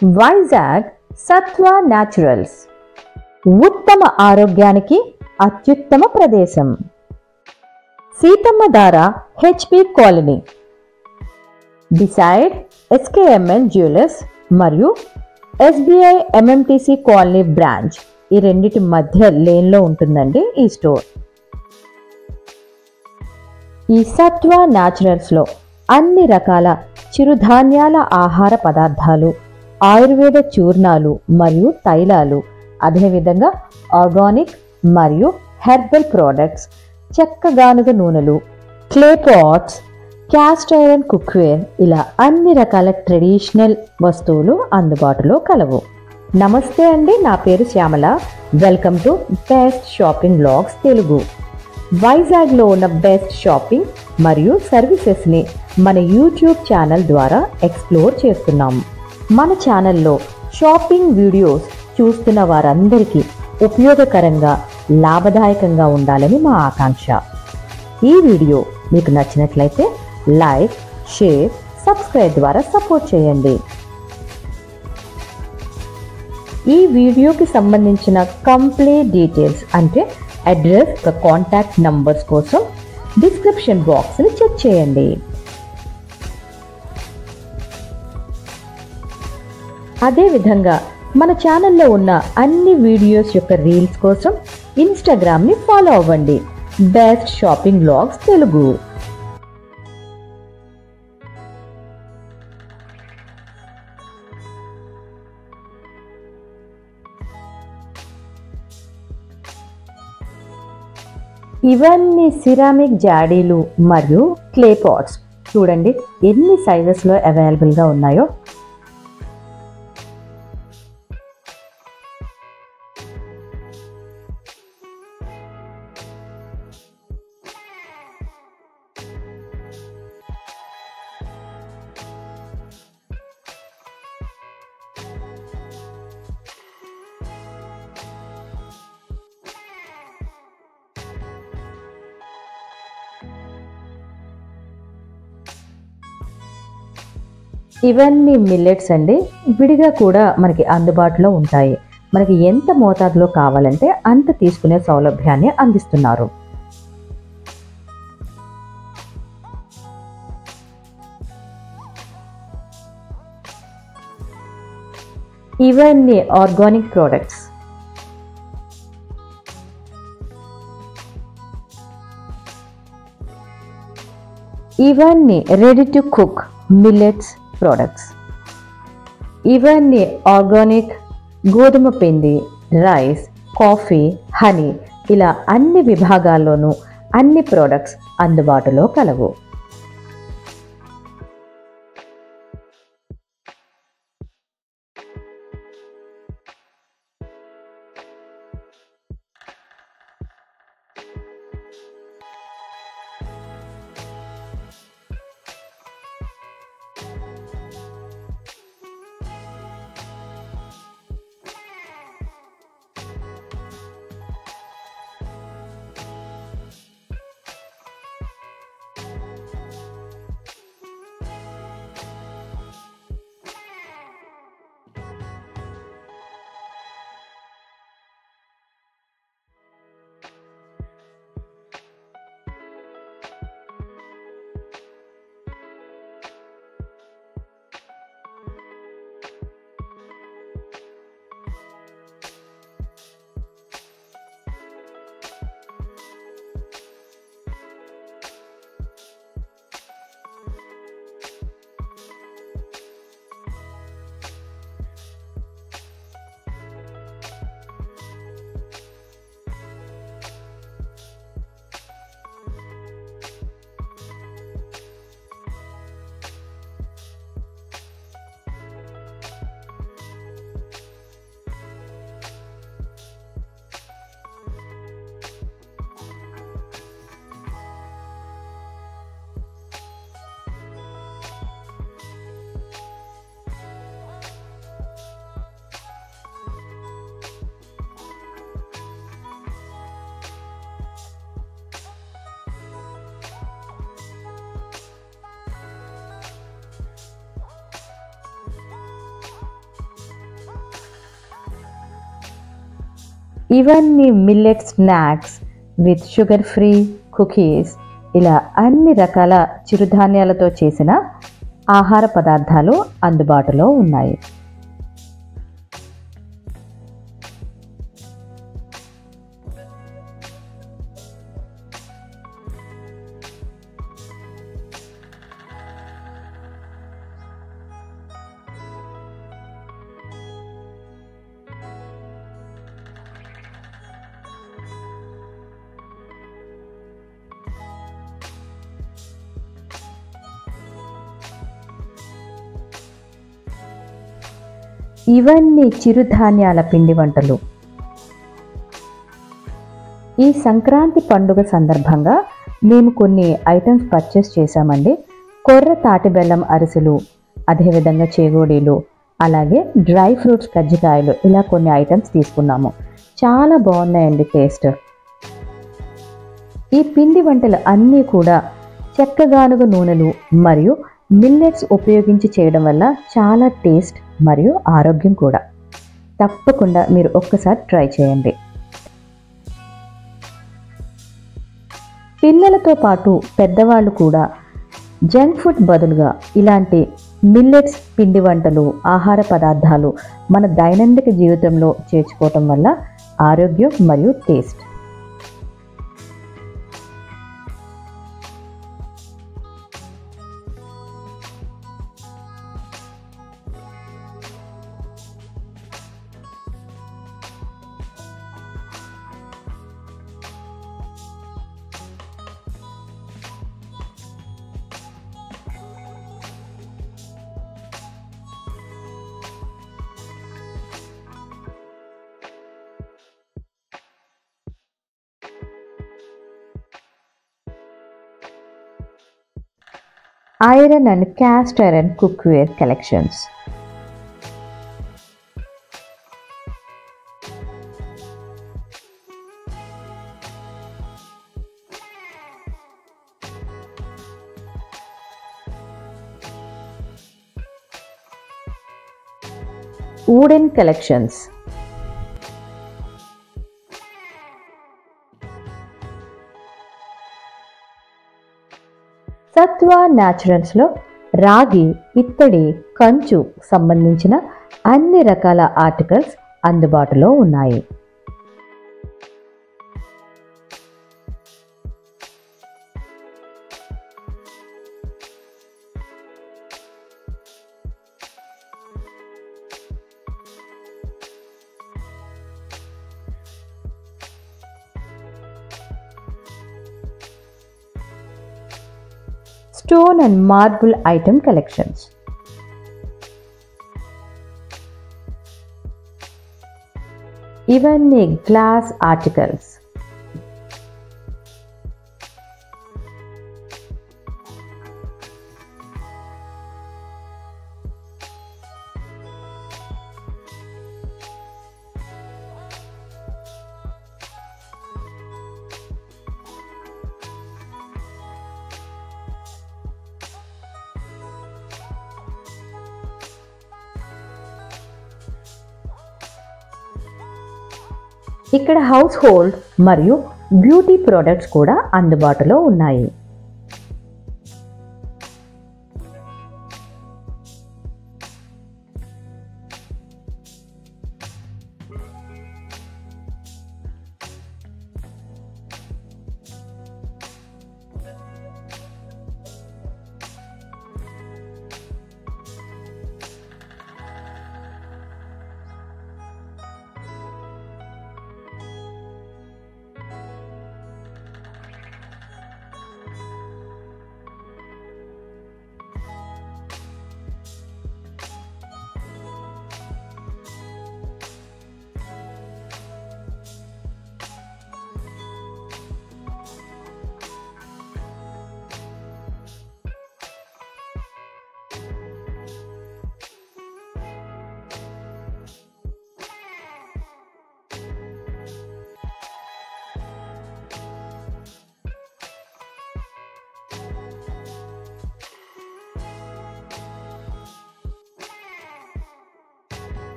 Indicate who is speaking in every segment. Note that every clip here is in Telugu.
Speaker 1: వైజాగ్ సత్వ న్యాచురల్స్ ఉత్తమ ఆరోగ్యానికి అత్యుత్తమ ప్రదేశం. Seethammadhara HP colony beside SKMN jewellers మరియు ఎస్బిఐ ఎంఎంటిసి కాలనీ బ్రాంచ్, ఈ రెండిటి మధ్య లేన్లో ఉంటుందండి ఈ స్టోర్. ఈ సత్వ న్యాచురల్స్లో అన్ని రకాల చిరుధాన్యాల ఆహార పదార్థాలు, ఆయుర్వేద చూర్ణాలు మరియు తైలాలు, అదేవిధంగా ఆర్గానిక్ మరియు హెర్బల్ ప్రోడక్ట్స్, చెక్క గానుగ నూనెలు, clay pots, cast iron cookware, ఇలా అన్ని రకాల ట్రెడిషనల్ వస్తువులు అందుబాటులో కలవు. నమస్తే అండి, నా పేరు Shyamala. Welcome to best shopping blogs Telugu. వైజాగ్లో ఉన్న బెస్ట్ షాపింగ్ మరియు సర్వీసెస్ని మన యూట్యూబ్ ఛానల్ ద్వారా ఎక్స్ప్లోర్ చేస్తున్నాము. మన ఛానల్లో షాపింగ్ వీడియోస్ చూస్తున్న వారందరికీ ఉపయోగకరంగా, లాభదాయకంగా ఉండాలని మా ఆకాంక్ష. ఈ వీడియో మీకు నచ్చినట్లయితే లైక్, షేర్, సబ్స్క్రైబ్ ద్వారా సపోర్ట్ చేయండి. ఈ వీడియోకి సంబంధించిన కంప్లీట్ డీటెయిల్స్ అంటే అడ్రస్, కాంటాక్ట్ నంబర్స్ కోసం డిస్క్రిప్షన్ బాక్స్ని చెక్ చేయండి. అదేవిధంగా మన ఛానల్లో ఉన్న అన్ని వీడియోస్ యొక్క రీల్స్ కోసం ఇన్స్టాగ్రామ్ని ఫాలో అవ్వండి, బెస్ట్ షాపింగ్ బ్లాగ్స్ తెలుగు. ఇవన్నీ సిరామిక్ జాడీలు మరియు క్లే పాట్స్. చూడండి ఎన్ని సైజెస్లో అవైలబుల్గా ఉన్నాయో. ఇవన్నీ మిల్లెట్స్ అండి, విడిగా కూడా మనకి అందుబాటులో ఉంటాయి. మనకి ఎంత మోతాదులో కావాలంటే అంత తీసుకునే సౌలభ్యాన్ని అందిస్తున్నారు. ఇవన్నీ ఆర్గానిక్ ప్రోడక్ట్స్. ఇవన్నీ ready to cook millets products. ఇవన్నీ ఆర్గానిక్ గోధుమ పిండి, రైస్, కాఫీ, హనీ, ఇలా అన్ని విభాగాల్లోనూ అన్ని ప్రోడక్ట్స్ అందుబాటులో కలవు. ఇవన్నీ millet snacks with sugar free cookies, ఇలా అన్ని రకాల చిరుధాన్యాలతో చేసిన ఆహార పదార్థాలు అందుబాటులో ఉన్నాయి. ఇవన్నీ చిరుధాన్యాల పిండి వంటలు. ఈ సంక్రాంతి పండుగ సందర్భంగా మేము కొన్ని ఐటమ్స్ పర్చేస్ చేశామండి. కొర్ర తాటి బెల్లం అరిసెలు, అదేవిధంగా చేగోడీలు, అలాగే డ్రై ఫ్రూట్స్ కజ్జికాయలు, ఇలా కొన్ని ఐటమ్స్ తీసుకున్నాము. చాలా బాగున్నాయండి టేస్ట్. ఈ పిండి వంటలు అన్నీ కూడా చెక్కగానుగ నూనెలు మరియు మిల్లెట్స్ ఉపయోగించి చేయడం వల్ల చాలా టేస్ట్ మరియు ఆరోగ్యం కూడా. తప్పకుండా మీరు ఒక్కసారి ట్రై చేయండి. పిల్లలతో పాటు పెద్దవాళ్ళు కూడా జంక్ ఫుడ్ బదులుగా ఇలాంటి మిల్లెట్స్ పిండి వంటలు, ఆహార పదార్థాలు మన దైనందిక జీవితంలో చేర్చుకోవటం వల్ల ఆరోగ్యం మరియు taste. Iron and cast iron cookware collections. Wooden collections. Satva న్యాచురల్స్లో రాగి, ఇత్తడి, కంచు సంబంధించిన అన్ని రకాల ఆర్టికల్స్ అందుబాటులో ఉన్నాయి. Stone and marble item collections. ఇవన్నీ గ్లాస్ ఆర్టికల్స్. ఇక్కడ హౌస్ హోల్డ్ మరియు బ్యూటీ ప్రొడక్ట్స్ కూడా అందుబాటులో ఉన్నాయి.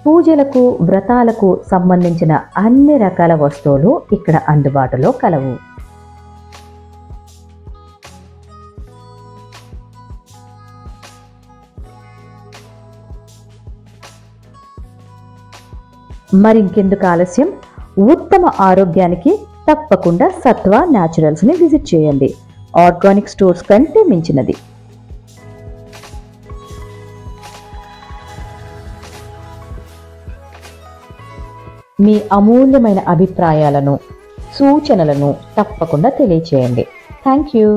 Speaker 1: పూజలకు వ్రతాలకు సంబంధించిన అన్ని రకాల వస్తువులు ఇక్కడ అందుబాటులో కలవు. మరింకెందుకు ఆలస్యం, ఉత్తమ ఆరోగ్యానికి తప్పకుండా సత్వ న్యాచురల్స్ ని విజిట్ చేయండి. ఆర్గానిక్ స్టోర్స్ కంటే మించినది. మీ అమూల్యమైన అభిప్రాయాలను, సూచనలను తప్పకుండా తెలియచేయండి. Thank you.